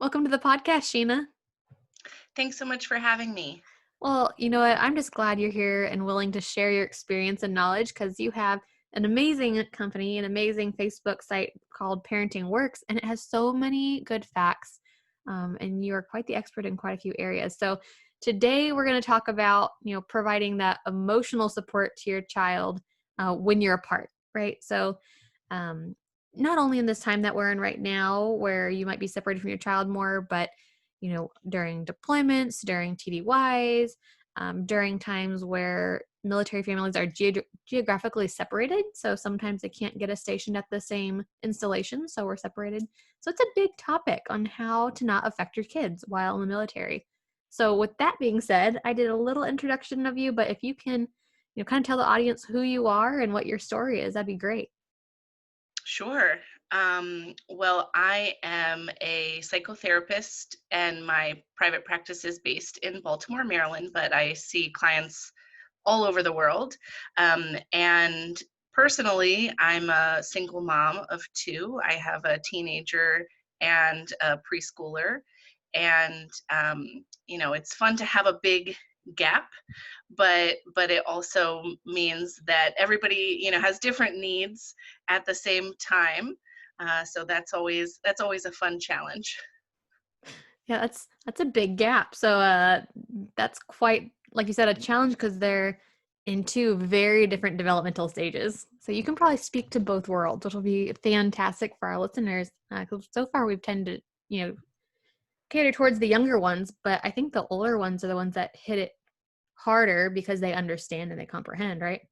Welcome to the podcast, Sheena. Thanks so much for having me. Well, you know what? I'm just glad you're here and willing to share your experience and knowledge because you have an amazing company, an amazing Facebook site called Parenting Works, and it has so many good facts. And you are quite the expert in quite a few areas. So today we're going to talk about, providing that emotional support to your child when you're apart, right? So um, not only in this time that we're in right now, where you might be separated from your child more, but during deployments, during TDYs, during times where military families are geographically separated. So sometimes they can't get us stationed at the same installation, so we're separated. So it's a big topic on how to not affect your kids while in the military. So with that being said, I did a little introduction of you, but if you can, kind of tell the audience who you are and what your story is, that'd be great. Sure. Well, I am a psychotherapist and my private practice is based in Baltimore, Maryland, but I see clients all over the world. And personally, I'm a single mom of two. I have a teenager and a preschooler. And, it's fun to have a big gap, but it also means that everybody has different needs at the same time. So that's always a fun challenge. Yeah, that's a big gap. So that's quite, like you said, a challenge because they're in two very different developmental stages. So you can probably speak to both worlds, which will be fantastic for our listeners. Because so far we've tended, cater towards the younger ones, but I think the older ones are the ones that hit it harder because they understand and they comprehend, right?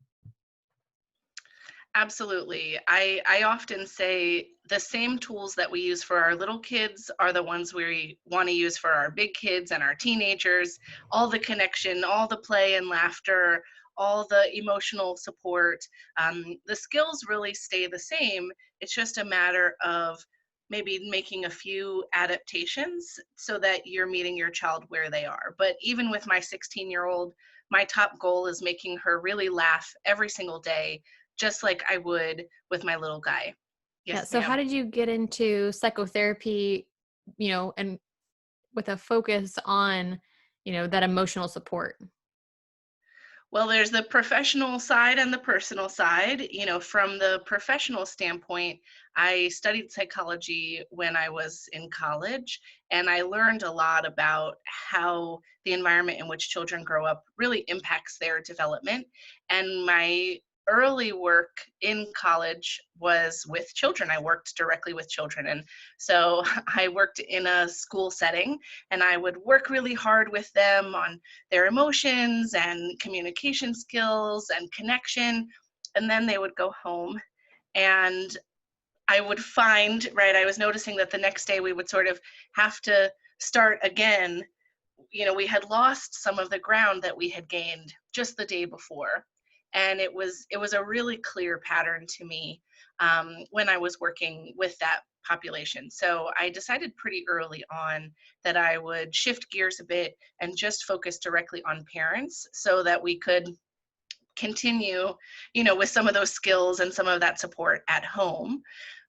Absolutely. I often say the same tools that we use for our little kids are the ones we want to use for our big kids and our teenagers. All the connection, all the play and laughter, all the emotional support. The skills really stay the same. It's just a matter of maybe making a few adaptations so that you're meeting your child where they are. But even with my 16-year-old, my top goal is making her really laugh every single day, just like I would with my little guy. Yeah. Yes, So how ma'am. did you get into psychotherapy, and with a focus on, that emotional support? Well, there's the professional side and the personal side. From the professional standpoint, I studied psychology when I was in college, and I learned a lot about how the environment in which children grow up really impacts their development. And my early work in college was with children. I worked directly with children. And so I worked in a school setting, and I would work really hard with them on their emotions and communication skills and connection. And then they would go home, and I would find, right, I was noticing that the next day we would sort of have to start again. We had lost some of the ground that we had gained just the day before. And it was a really clear pattern to me when I was working with that population. So I decided pretty early on that I would shift gears a bit and just focus directly on parents so that we could continue, with some of those skills and some of that support at home.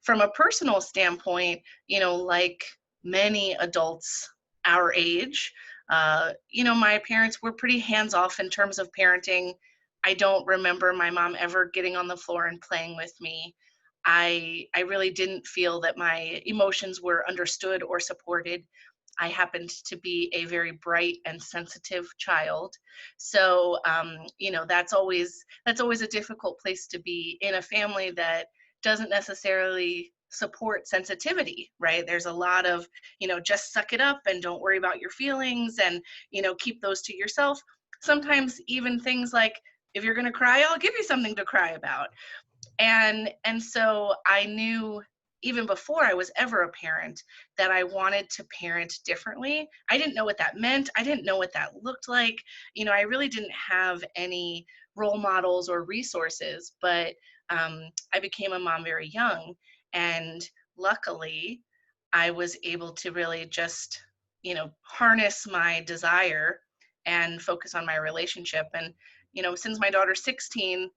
From a personal standpoint, like many adults our age, my parents were pretty hands off in terms of parenting. I don't remember my mom ever getting on the floor and playing with me. I really didn't feel that my emotions were understood or supported. I happened to be a very bright and sensitive child. So, that's always a difficult place to be in a family that doesn't necessarily support sensitivity, right? There's a lot of, just suck it up and don't worry about your feelings and, keep those to yourself. Sometimes even things like, if you're going to cry, I'll give you something to cry about. And so I knew even before I was ever a parent that I wanted to parent differently. I didn't know what that meant. I didn't know what that looked like. I really didn't have any role models or resources, but I became a mom very young. And luckily, I was able to really just, harness my desire and focus on my relationship. And, since my daughter's 16,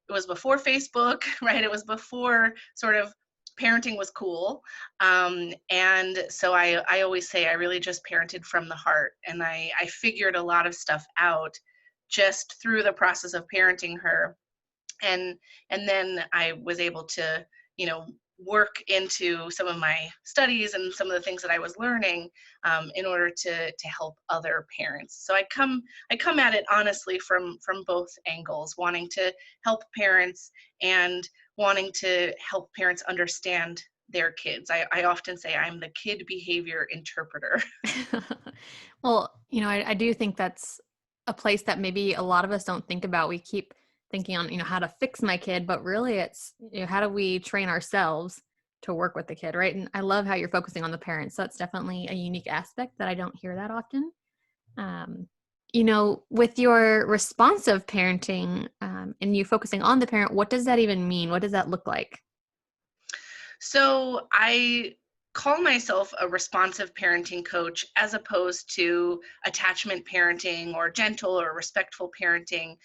it was before Facebook, right? It was before sort of parenting was cool. And so I always say I really just parented from the heart. And I figured a lot of stuff out just through the process of parenting her. And and then I was able to, you know, work into some of my studies and some of the things that I was learning, in order to help other parents. So I come at it honestly from both angles, wanting to help parents and wanting to help parents understand their kids. I often say I'm the kid behavior interpreter. Well, I do think that's a place that maybe a lot of us don't think about. We keep thinking on, how to fix my kid, but really it's, how do we train ourselves to work with the kid, right? And I love how you're focusing on the parents. So that's definitely a unique aspect that I don't hear that often. Um, with your responsive parenting, and you focusing on the parent, what does that even mean? What does that look like? So I call myself a responsive parenting coach as opposed to attachment parenting or gentle or respectful parenting,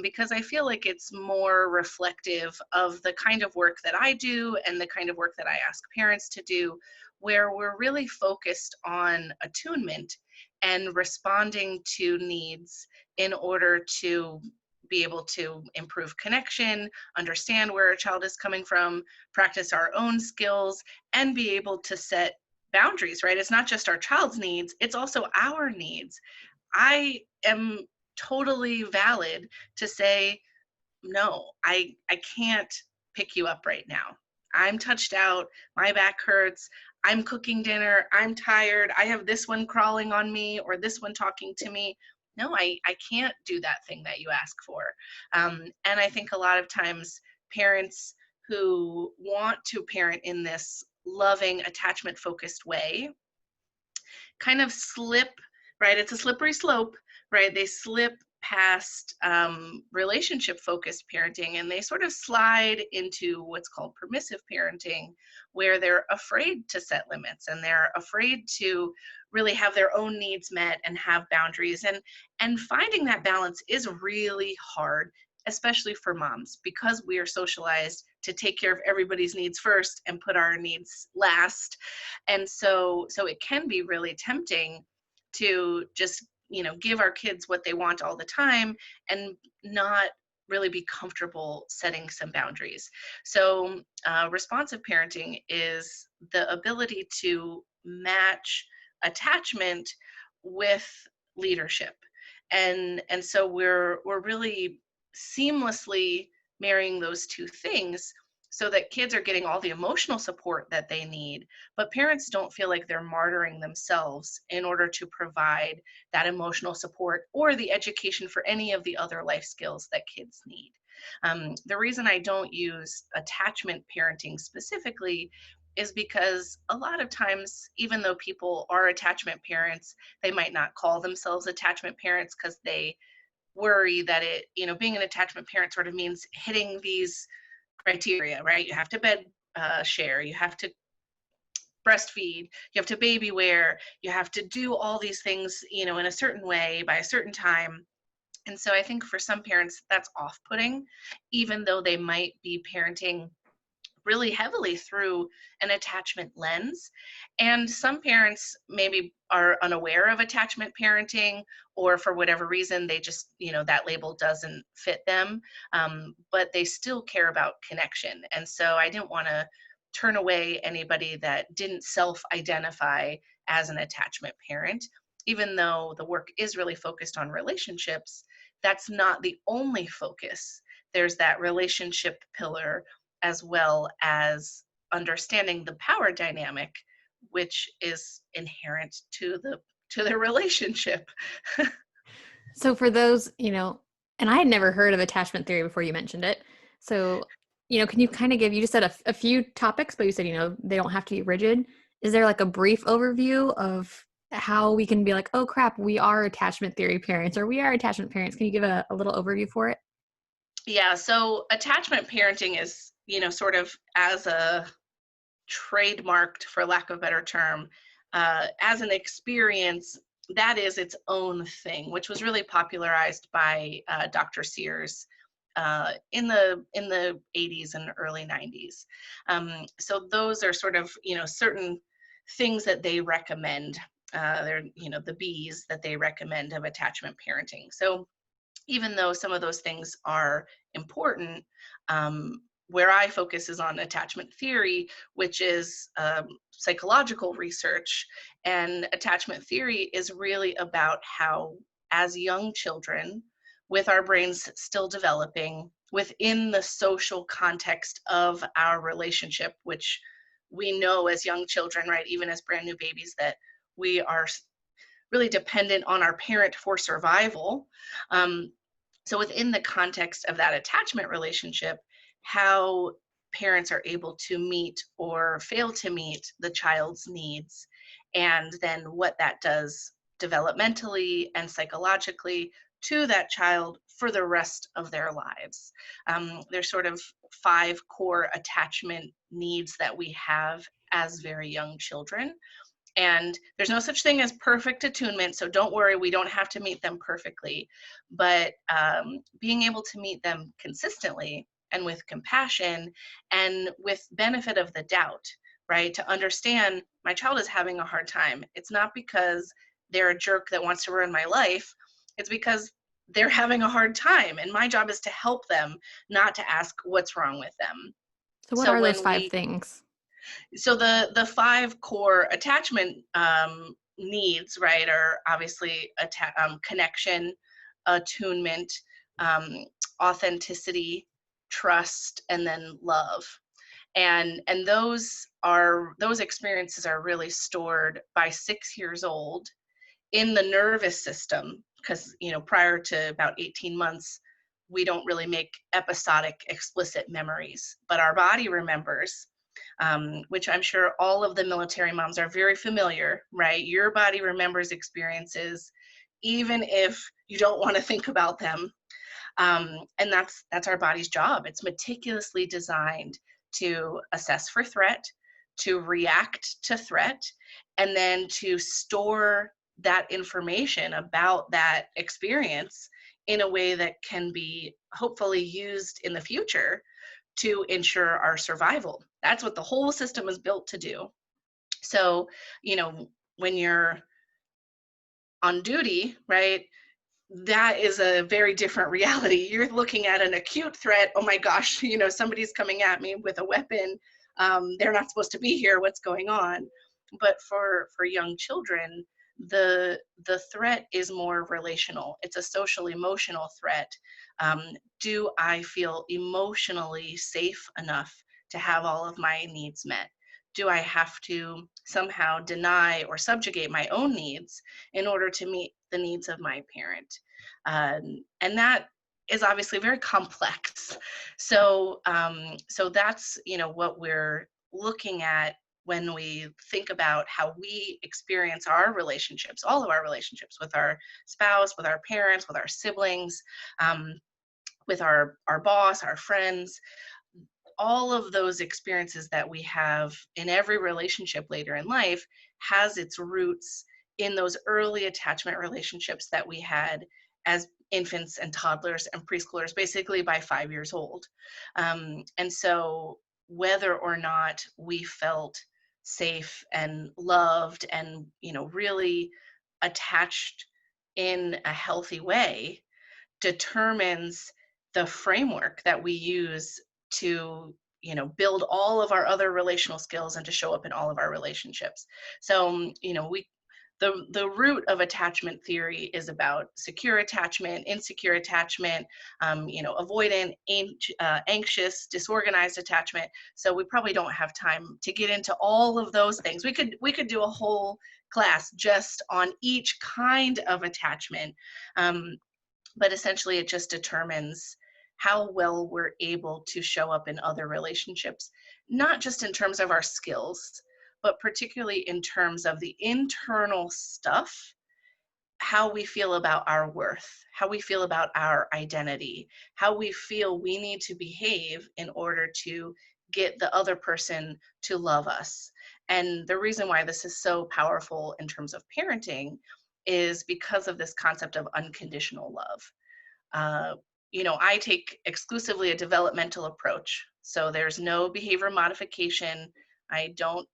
because I feel like it's more reflective of the kind of work that I do and the kind of work that I ask parents to do, where we're really focused on attunement and responding to needs in order to be able to improve connection, understand where a child is coming from, practice our own skills, and be able to set boundaries, right? It's not just our child's needs, it's also our needs. I am totally valid to say, no, I can't pick you up right now. I'm touched out, my back hurts, I'm cooking dinner, I'm tired, I have this one crawling on me or this one talking to me. No, I can't do that thing that you ask for. And I think a lot of times parents who want to parent in this loving, attachment focused way kind of slip, right? It's a slippery slope, right? They slip past relationship focused parenting and they sort of slide into what's called permissive parenting, where they're afraid to set limits and they're afraid to really have their own needs met and have boundaries. And finding that balance is really hard, especially for moms, because we are socialized to take care of everybody's needs first and put our needs last. And so it can be really tempting to just, give our kids what they want all the time and not really be comfortable setting some boundaries. So responsive parenting is the ability to match attachment with leadership. And so we're really seamlessly marrying those two things so that kids are getting all the emotional support that they need, but parents don't feel like they're martyring themselves in order to provide that emotional support or the education for any of the other life skills that kids need. The reason I don't use attachment parenting specifically is because a lot of times, even though people are attachment parents, they might not call themselves attachment parents because they worry that being an attachment parent sort of means hitting these criteria, right? You have to bed share, you have to breastfeed, you have to baby wear, you have to do all these things, in a certain way by a certain time. And so I think for some parents that's off-putting, even though they might be parenting really heavily through an attachment lens. And some parents maybe are unaware of attachment parenting, or for whatever reason, they just, that label doesn't fit them, but they still care about connection. And so I didn't want to turn away anybody that didn't self identify as an attachment parent. Even though the work is really focused on relationships, that's not the only focus. There's that relationship pillar as well as understanding the power dynamic, which is inherent to the relationship. So for those, and I had never heard of attachment theory before you mentioned it. So, can you kind of give, you just said a few topics, but you said, they don't have to be rigid. Is there like a brief overview of how we can be like, oh crap, we are attachment theory parents or we are attachment parents? Can you give a little overview for it? Yeah, so attachment parenting is, sort of as a trademarked, for lack of a better term, as an experience that is its own thing, which was really popularized by Dr. Sears in the 80s and early 90s. So those are sort of, certain things that they recommend. They're, the B's that they recommend of attachment parenting. So even though some of those things are important, where I focus is on attachment theory, which is psychological research. And attachment theory is really about how, as young children, with our brains still developing, within the social context of our relationship, which we know as young children, right, even as brand new babies, that we are really dependent on our parent for survival. Um, so within the context of that attachment relationship, how parents are able to meet or fail to meet the child's needs, and then what that does developmentally and psychologically to that child for the rest of their lives. There's sort of 5 core attachment needs that we have as very young children. And there's no such thing as perfect attunement, so don't worry, we don't have to meet them perfectly. But being able to meet them consistently and with compassion and with benefit of the doubt, right? To understand my child is having a hard time. It's not because they're a jerk that wants to ruin my life, it's because they're having a hard time. And my job is to help them, not to ask what's wrong with them. So what So are those when 5 we things? so the 5 core attachment needs, right, are obviously connection, attunement, um, authenticity, trust, and then love. And those experiences are really stored by 6 years old in the nervous system, because prior to about 18 months we don't really make episodic explicit memories, but our body remembers, which I'm sure all of the military moms are very familiar, right? Your body remembers experiences even if you don't want to think about them. And that's our body's job. It's meticulously designed to assess for threat, to react to threat, and then to store that information about that experience in a way that can be hopefully used in the future to ensure our survival. That's what the whole system is built to do. So, when you're on duty, right, that is a very different reality. You're looking at an acute threat. Oh my gosh, somebody's coming at me with a weapon. They're not supposed to be here. What's going on? But for young children, the threat is more relational. It's a social emotional threat. Do I feel emotionally safe enough to have all of my needs met? Do I have to somehow deny or subjugate my own needs in order to meet the needs of my parent? And that is obviously very complex. So that's what we're looking at when we think about how we experience our relationships, all of our relationships with our spouse, with our parents, with our siblings, with our boss, our friends. All of those experiences that we have in every relationship later in life has its roots in those early attachment relationships that we had as infants and toddlers and preschoolers, basically by 5 years old. And so whether or not we felt safe and loved and really attached in a healthy way determines the framework that we use to build all of our other relational skills and to show up in all of our relationships. So we the root of attachment theory is about secure attachment, insecure attachment, avoidant, anxious, disorganized attachment. So we probably don't have time to get into all of those things. We could do a whole class just on each kind of attachment. But essentially it just determines how well we're able to show up in other relationships, not just in terms of our skills, but particularly in terms of the internal stuff, how we feel about our worth, how we feel about our identity, how we feel we need to behave in order to get the other person to love us. And the reason why this is so powerful in terms of parenting is because of this concept of unconditional love. Uh, I take exclusively a developmental approach. So there's no behavior modification. I don't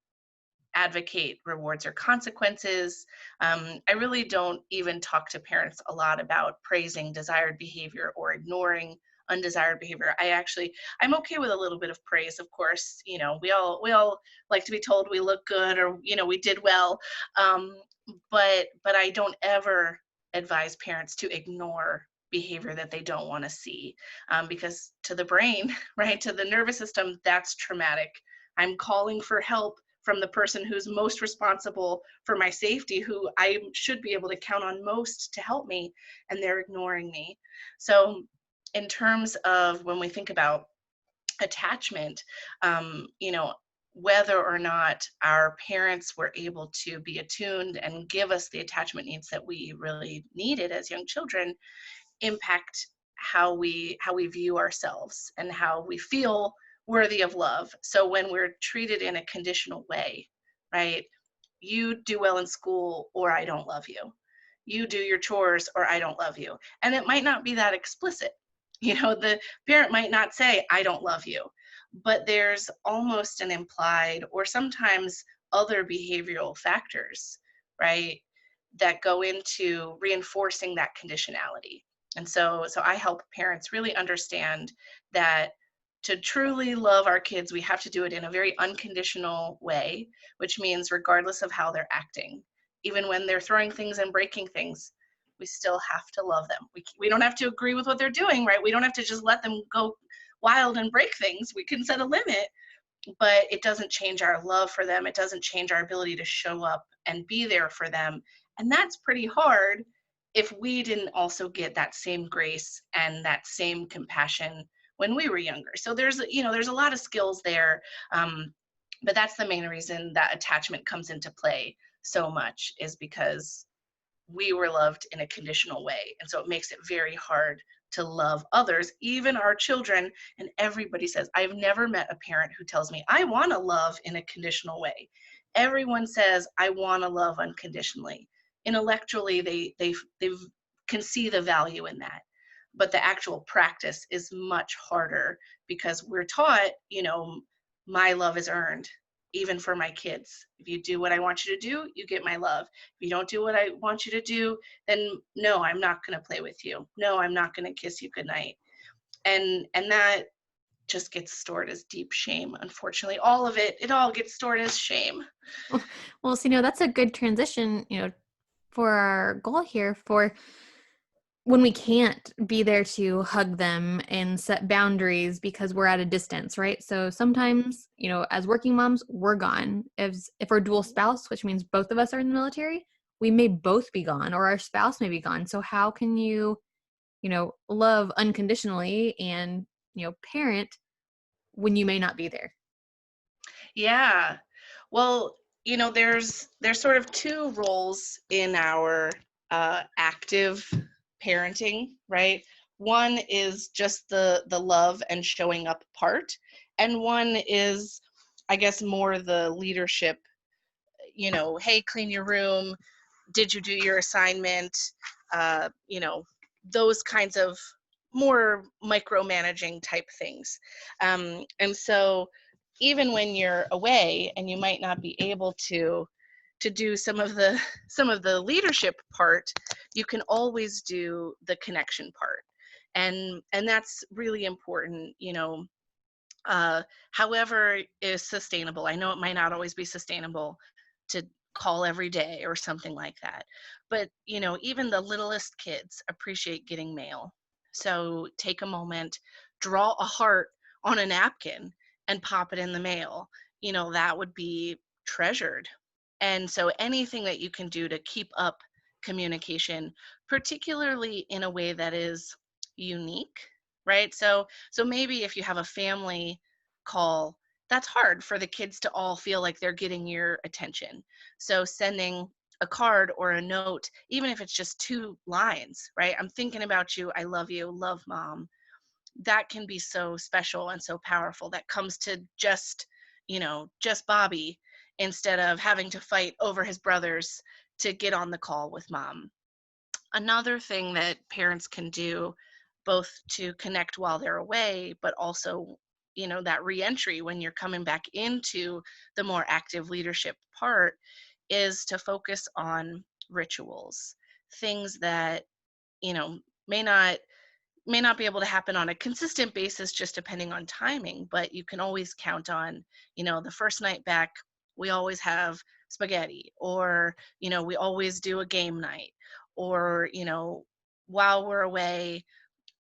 advocate rewards or consequences. I really don't even talk to parents a lot about praising desired behavior or ignoring undesired behavior. I'm okay with a little bit of praise, of course. We all like to be told we look good, or we did well. Um, but I don't ever advise parents to ignore behavior that they don't want to see, because to the brain, right, to the nervous system, that's traumatic. I'm calling for help from the person who's most responsible for my safety, who I should be able to count on most to help me, and they're ignoring me. So, in terms of when we think about attachment, whether or not our parents were able to be attuned and give us the attachment needs that we really needed as young children, impact how we view ourselves and how we feel worthy of love. So when we're treated in a conditional way, right? You do well in school or I don't love you. You do your chores or I don't love you. And it might not be that explicit. The parent might not say I don't love you, but there's almost an implied or sometimes other behavioral factors, right? That go into reinforcing that conditionality. And so I help parents really understand that to truly love our kids, we have to do it in a very unconditional way, which means regardless of how they're acting, even when they're throwing things and breaking things, we still have to love them. We don't have to agree with what they're doing, right? We don't have to just let them go wild and break things. We can set a limit, but it doesn't change our love for them. It doesn't change our ability to show up and be there for them. And that's pretty hard if we didn't also get that same grace and that same compassion when we were younger. So there's a lot of skills there. But that's the main reason that attachment comes into play so much, is because we were loved in a conditional way. And so it makes it very hard to love others, even our children. And everybody says, I've never met a parent who tells me, I want to love in a conditional way. Everyone says, I want to love unconditionally. Intellectually, they can see the value in that. But the actual practice is much harder because we're taught, my love is earned, even for my kids. If you do what I want you to do, you get my love. If you don't do what I want you to do, then no, I'm not going to play with you. No, I'm not going to kiss you goodnight. And that just gets stored as deep shame. Unfortunately, it all gets stored as shame. Well, so, that's a good transition, for our goal here, for when we can't be there to hug them and set boundaries because we're at a distance, right? So sometimes, as working moms, we're gone. If we're dual spouse, which means both of us are in the military, we may both be gone, or our spouse may be gone. So how can you, love unconditionally and, parent when you may not be there? Yeah. Well, there's sort of two roles in our active parenting, right? One is just the love and showing up part, and one is, I guess, more the leadership. Hey, clean your room. Did you do your assignment? Uh, you know, those kinds of more micromanaging type things. And so even when you're away and you might not be able to do some of the some of the leadership part, you can always do the connection part. And that's really important, however is sustainable. I know it might not always be sustainable to call every day or something like that. But, even the littlest kids appreciate getting mail. So take a moment, draw a heart on a napkin and pop it in the mail. That would be treasured. And so anything that you can do to keep up communication, particularly in a way that is unique, right? So maybe if you have a family call, that's hard for the kids to all feel like they're getting your attention. So sending a card or a note, even if it's just 2 lines, right? I'm thinking about you. I love you. Love, Mom. That can be so special and so powerful. That comes to just Bobby, instead of having to fight over his brothers to get on the call with Mom. Another thing that parents can do, both to connect while they're away, but also, that reentry when you're coming back into the more active leadership part is to focus on rituals, things that, you know, may not be able to happen on a consistent basis just depending on timing, but you can always count on, the first night back, we always have spaghetti, or, we always do a game night, or, while we're away,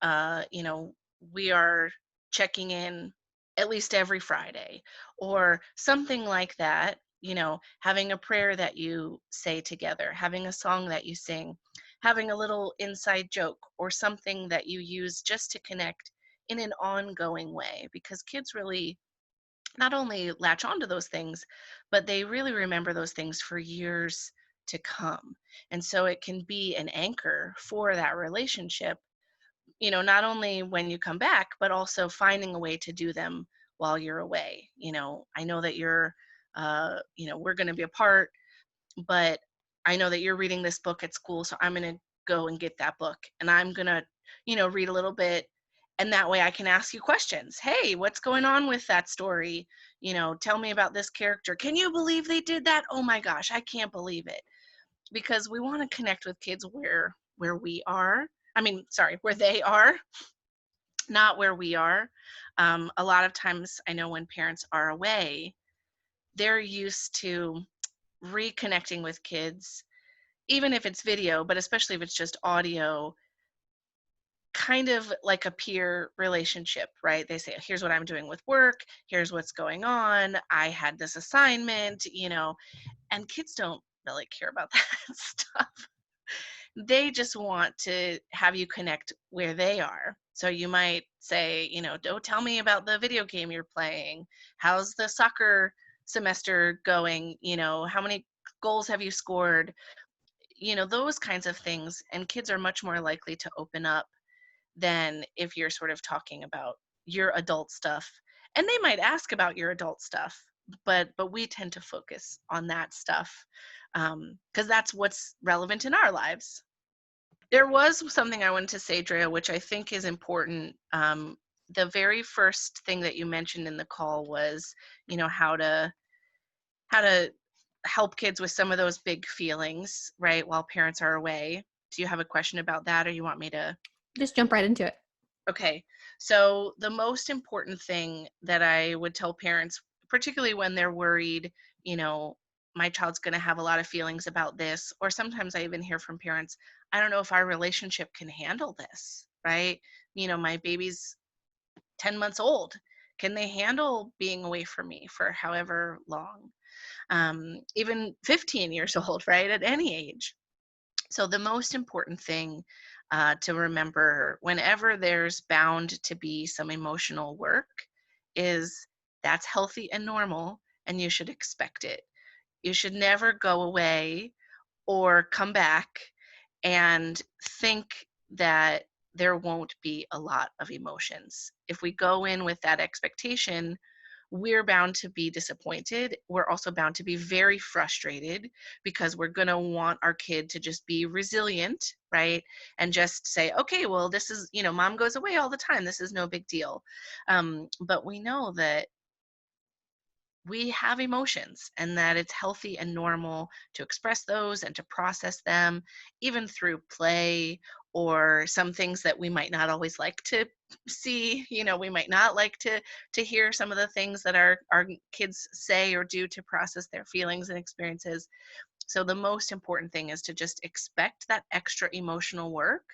uh, you know, we are checking in at least every Friday or something like that. Having a prayer that you say together, having a song that you sing, having a little inside joke or something that you use just to connect in an ongoing way, because kids really not only latch onto those things, but they really remember those things for years to come. And so it can be an anchor for that relationship, not only when you come back, but also finding a way to do them while you're away. I know that we're going to be apart, but I know that you're reading this book at school, so I'm going to go and get that book and I'm going to, read a little bit. And that way I can ask you questions. Hey, what's going on with that story? Tell me about this character. Can you believe they did that? Oh my gosh, I can't believe it. Because we want to connect with kids where we are. I mean, sorry, where they are, not where we are. A lot of times, I know when parents are away, they're used to reconnecting with kids, even if it's video, but especially if it's just audio, kind of like a peer relationship, right? They say, here's what I'm doing with work, here's what's going on, I had this assignment, and kids don't really care about that stuff. They just want to have you connect where they are. So you might say, don't tell me about the video game you're playing. How's the soccer semester going? How many goals have you scored? Those kinds of things. And kids are much more likely to open up than if you're sort of talking about your adult stuff. And they might ask about your adult stuff, but we tend to focus on that stuff because that's what's relevant in our lives. There was something I wanted to say, Drea, which I think is important. The very first thing that you mentioned in the call was, how to help kids with some of those big feelings, right, while parents are away. Do you have a question about that, or you want me to? Just jump right into it. Okay. So the most important thing that I would tell parents, particularly when they're worried, you know, my child's going to have a lot of feelings about this, or sometimes I even hear from parents, I don't know if our relationship can handle this, right? My baby's 10 months old. Can they handle being away from me for however long? Even 15 years old, right? At any age. So the most important thing to remember whenever there's bound to be some emotional work is that's healthy and normal, and you should expect it. You should never go away or come back and think that there won't be a lot of emotions. If we go in with that expectation, we're bound to be disappointed. We're also bound to be very frustrated because we're going to want our kid to just be resilient, right? And just say, okay, well, this is, mom goes away all the time. This is no big deal. But we know that we have emotions and that it's healthy and normal to express those and to process them, even through play or some things that we might not always like to see. We might not like to hear some of the things that our kids say or do to process their feelings and experiences. So the most important thing is to just expect that extra emotional work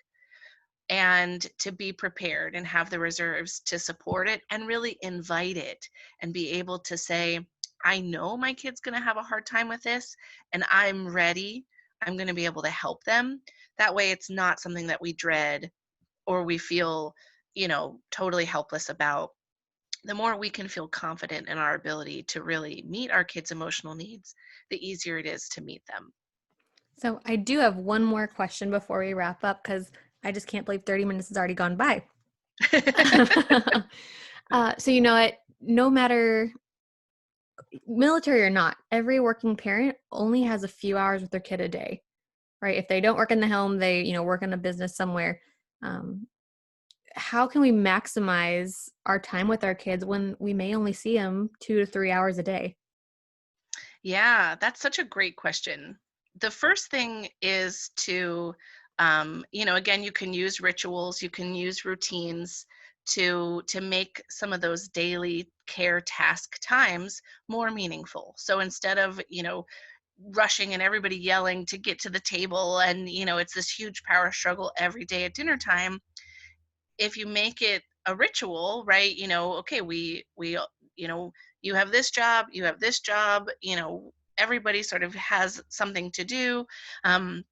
and to be prepared and have the reserves to support it and really invite it and be able to say, I know my kid's going to have a hard time with this and I'm ready. I'm going to be able to help them. That way it's not something that we dread or we feel, totally helpless about. The more we can feel confident in our ability to really meet our kids' emotional needs, the easier it is to meet them. So I do have one more question before we wrap up because I just can't believe 30 minutes has already gone by. So you know what? No matter military or not, every working parent only has a few hours with their kid a day, right? If they don't work in the home, they work in a business somewhere. Um, how can we maximize our time with our kids when we may only see them 2 to 3 hours a day? Yeah, that's such a great question. The first thing is to, again, you can use rituals, you can use routines to make some of those daily care task times more meaningful. So instead of, rushing and everybody yelling to get to the table, and it's this huge power struggle every day at dinner time, if you make it a ritual, right? Okay, you have this job, you have this job, everybody sort of has something to do. Um,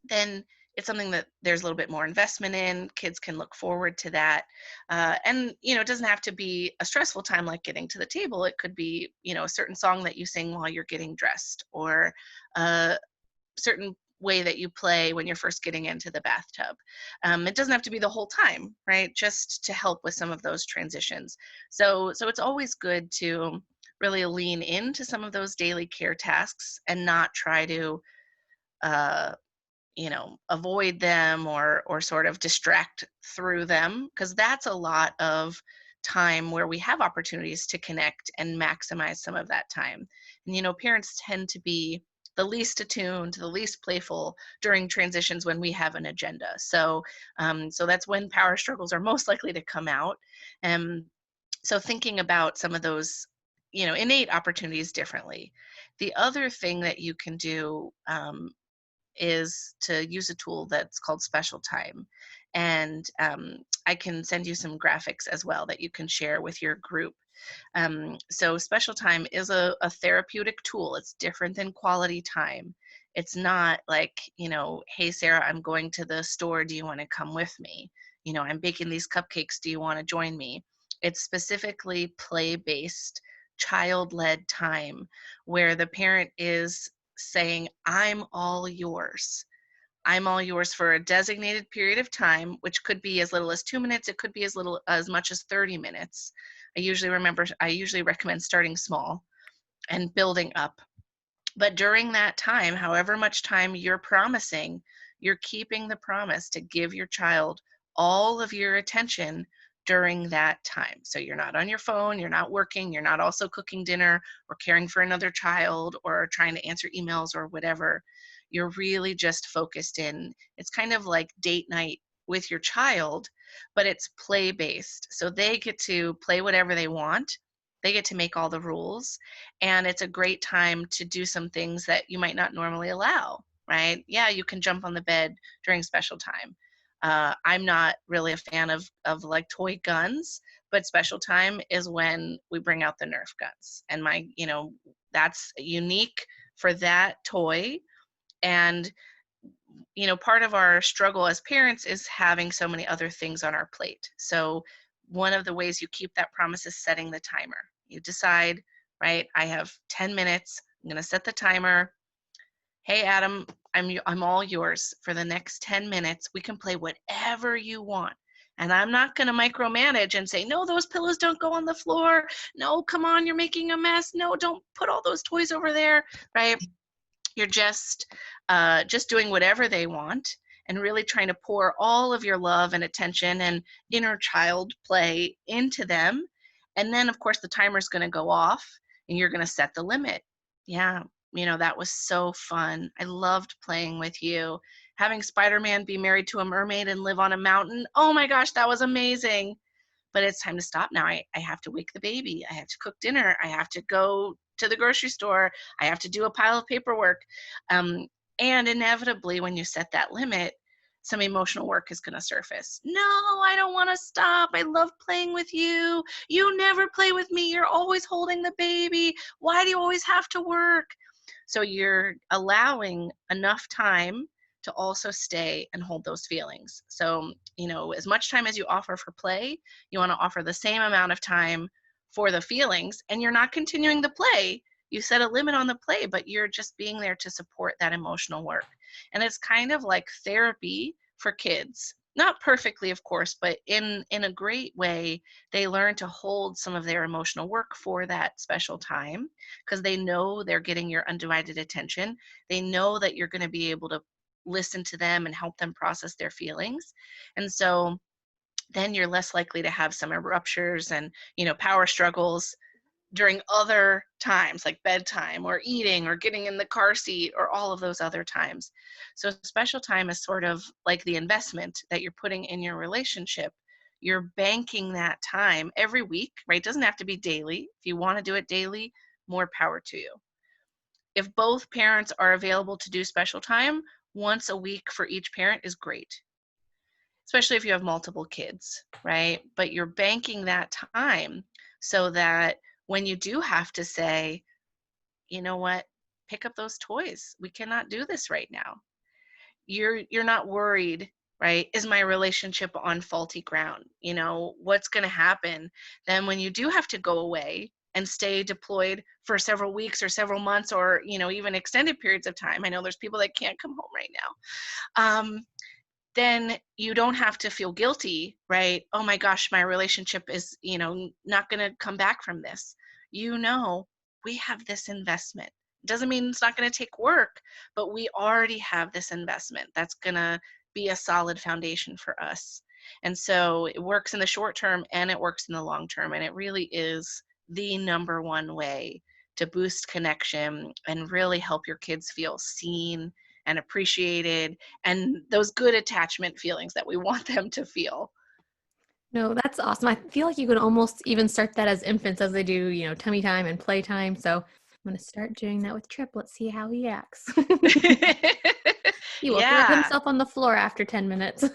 then it's something that there's a little bit more investment in. Kids can look forward to that. And, it doesn't have to be a stressful time like getting to the table. It could be, a certain song that you sing while you're getting dressed, or uh, certain way that you play when you're first getting into the bathtub. It doesn't have to be the whole time, right? Just to help with some of those transitions. So it's always good to really lean into some of those daily care tasks and not try to uh, avoid them or sort of distract through them, because that's a lot of time where we have opportunities to connect and maximize some of that time. And parents tend to be the least attuned, the least playful during transitions when we have an agenda. So that's when power struggles are most likely to come out. And so thinking about some of those innate opportunities differently. The other thing that you can do, is to use a tool that's called Special Time. And I can send you some graphics as well that you can share with your group. So Special Time is a therapeutic tool. It's different than quality time. It's not like, hey, Sarah, I'm going to the store. Do you want to come with me? I'm baking these cupcakes. Do you want to join me? It's specifically play-based, child-led time where the parent is saying, I'm all yours. I'm all yours for a designated period of time, which could be as little as 2 minutes. It could be as much as 30 minutes. I usually recommend starting small and building up. But during that time, however much time you're promising, you're keeping the promise to give your child all of your attention during that time. So you're not on your phone, you're not working, you're not also cooking dinner or caring for another child or trying to answer emails or whatever. You're really just focused in. It's kind of like date night with your child, but it's play based. So they get to play whatever they want. They get to make all the rules, and it's a great time to do some things that you might not normally allow, right? Yeah, you can jump on the bed during Special Time. I'm not really a fan of like toy guns, but Special Time is when we bring out the Nerf guns, and that's unique for that toy. And part of our struggle as parents is having so many other things on our plate. So one of the ways you keep that promise is setting the timer. You decide, right, I have 10 minutes. I'm going to set the timer. Hey, Adam, I'm all yours for the next 10 minutes. We can play whatever you want. And I'm not going to micromanage and say, no, those pillows don't go on the floor. No, come on, you're making a mess. No, don't put all those toys over there, right? You're just doing whatever they want and really trying to pour all of your love and attention and inner child play into them. And then, of course, the timer's going to go off and you're going to set the limit. Yeah, that was so fun. I loved playing with you. Having Spider-Man be married to a mermaid and live on a mountain. Oh my gosh, that was amazing. But it's time to stop now. I have to wake the baby. I have to cook dinner. I have to go to the grocery store. I have to do a pile of paperwork. Um, and inevitably, when you set that limit, some emotional work is going to surface. No, I don't want to stop. I love playing with you. You never play with me. You're always holding the baby. Why do you always have to work? So you're allowing enough time to also stay and hold those feelings. So, as much time as you offer for play, you want to offer the same amount of time for the feelings, and you're not continuing the play. You set a limit on the play, but you're just being there to support that emotional work. And it's kind of like therapy for kids. Not perfectly, of course, but in a great way, they learn to hold some of their emotional work for that special time because they know they're getting your undivided attention. They know that you're going to be able to listen to them and help them process their feelings. And so then you're less likely to have some ruptures and, power struggles during other times like bedtime or eating or getting in the car seat or all of those other times. So special time is sort of like the investment that you're putting in your relationship. You're banking that time every week, right? It doesn't have to be daily. If you want to do it daily, more power to you. If both parents are available to do special time, once a week for each parent is great, especially if you have multiple kids, right? But you're banking that time so that when you do have to say, you know what, pick up those toys. We cannot do this right now. You're not worried, right? Is my relationship on faulty ground? What's going to happen then when you do have to go away and stay deployed for several weeks or several months or, even extended periods of time. I know there's people that can't come home right now. Then you don't have to feel guilty, right? Oh my gosh, my relationship is, not going to come back from this. We have this investment. Doesn't mean it's not going to take work, but we already have this investment that's going to be a solid foundation for us. And so it works in the short term and it works in the long term. And it really is the number one way to boost connection and really help your kids feel seen and appreciated and those good attachment feelings that we want them to feel. No, that's awesome. I feel like you can almost even start that as infants as they do, tummy time and playtime. So I'm going to start doing that with Trip. Let's see how he acts. He will throw Yeah. himself on the floor after 10 minutes.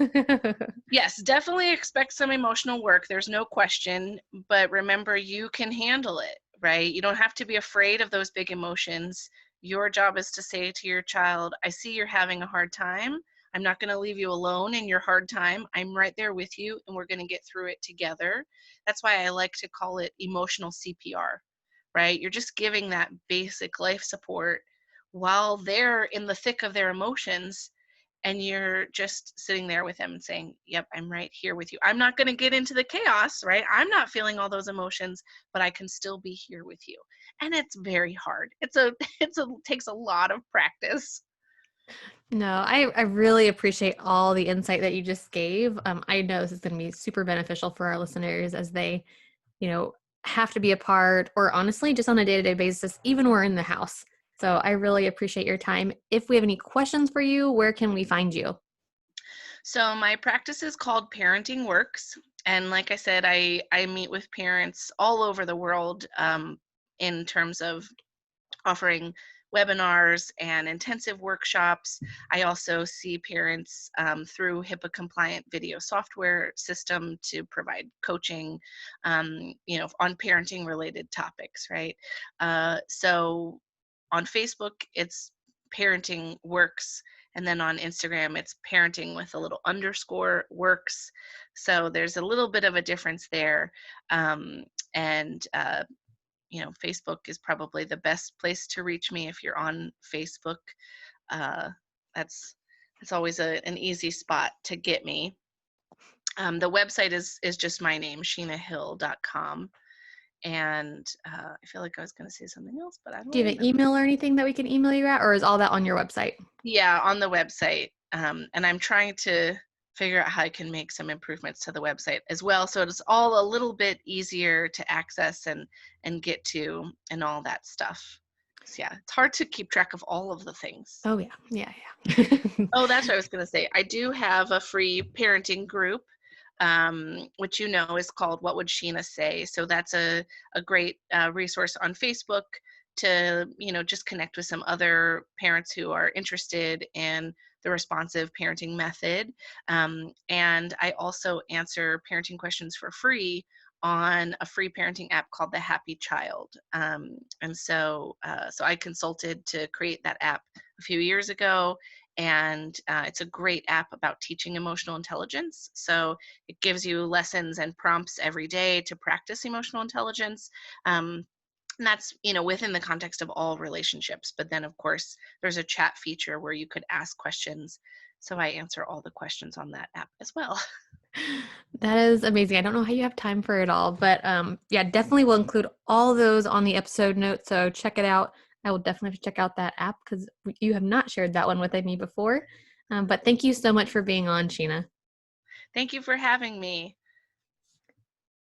Yes, definitely expect some emotional work. There's no question. But remember, you can handle it, right? You don't have to be afraid of those big emotions. Your job is to say to your child, I see you're having a hard time. I'm not going to leave you alone in your hard time. I'm right there with you, and we're going to get through it together. That's why I like to call it emotional CPR, right? You're just giving that basic life support while they're in the thick of their emotions, and you're just sitting there with them and saying, yep, I'm right here with you. I'm not going to get into the chaos, right? I'm not feeling all those emotions, but I can still be here with you. And it's very hard. Takes a lot of practice. No, I really appreciate all the insight that you just gave. I know this is going to be super beneficial for our listeners as they, you know, have to be apart or honestly just on a day-to-day basis, even when we're in the house. So I really appreciate your time. If we have any questions for you, where can we find you? So my practice is called Parenting Works. And like I said, I meet with parents all over the world in terms of offering webinars and intensive workshops. I also see parents through HIPAA compliant video software system to provide coaching, on parenting related topics, right? So on Facebook, it's Parenting Works. And then on Instagram, it's parenting with a little underscore works. So there's a little bit of a difference there. And Facebook is probably the best place to reach me if you're on Facebook. Uh, that's always an easy spot to get me. The website is just my name, sheenahill.com. And I feel like I was going to say something else, but I don't Do you have an remember. email or anything that we can email you at, or is all that on your website? Yeah, on the website. And I'm trying to figure out how I can make some improvements to the website as well, so it's all a little bit easier to access and get to and all that stuff. So yeah, it's hard to keep track of all of the things. Oh, yeah. Yeah, yeah. Oh, that's what I was going to say. I do have a free parenting group, which is called What Would Sheena Say? So that's a great resource on Facebook to, just connect with some other parents who are interested in the responsive parenting method. And I also answer parenting questions for free on a free parenting app called The Happy Child. And so I consulted to create that app a few years ago, and it's a great app about teaching emotional intelligence. So it gives you lessons and prompts every day to practice emotional intelligence. And that's, within the context of all relationships. But then, of course, there's a chat feature where you could ask questions. So I answer all the questions on that app as well. That is amazing. I don't know how you have time for it all, but yeah, definitely will include all those on the episode notes. So check it out. I will definitely check out that app because you have not shared that one with me before. But thank you so much for being on, Sheena. Thank you for having me.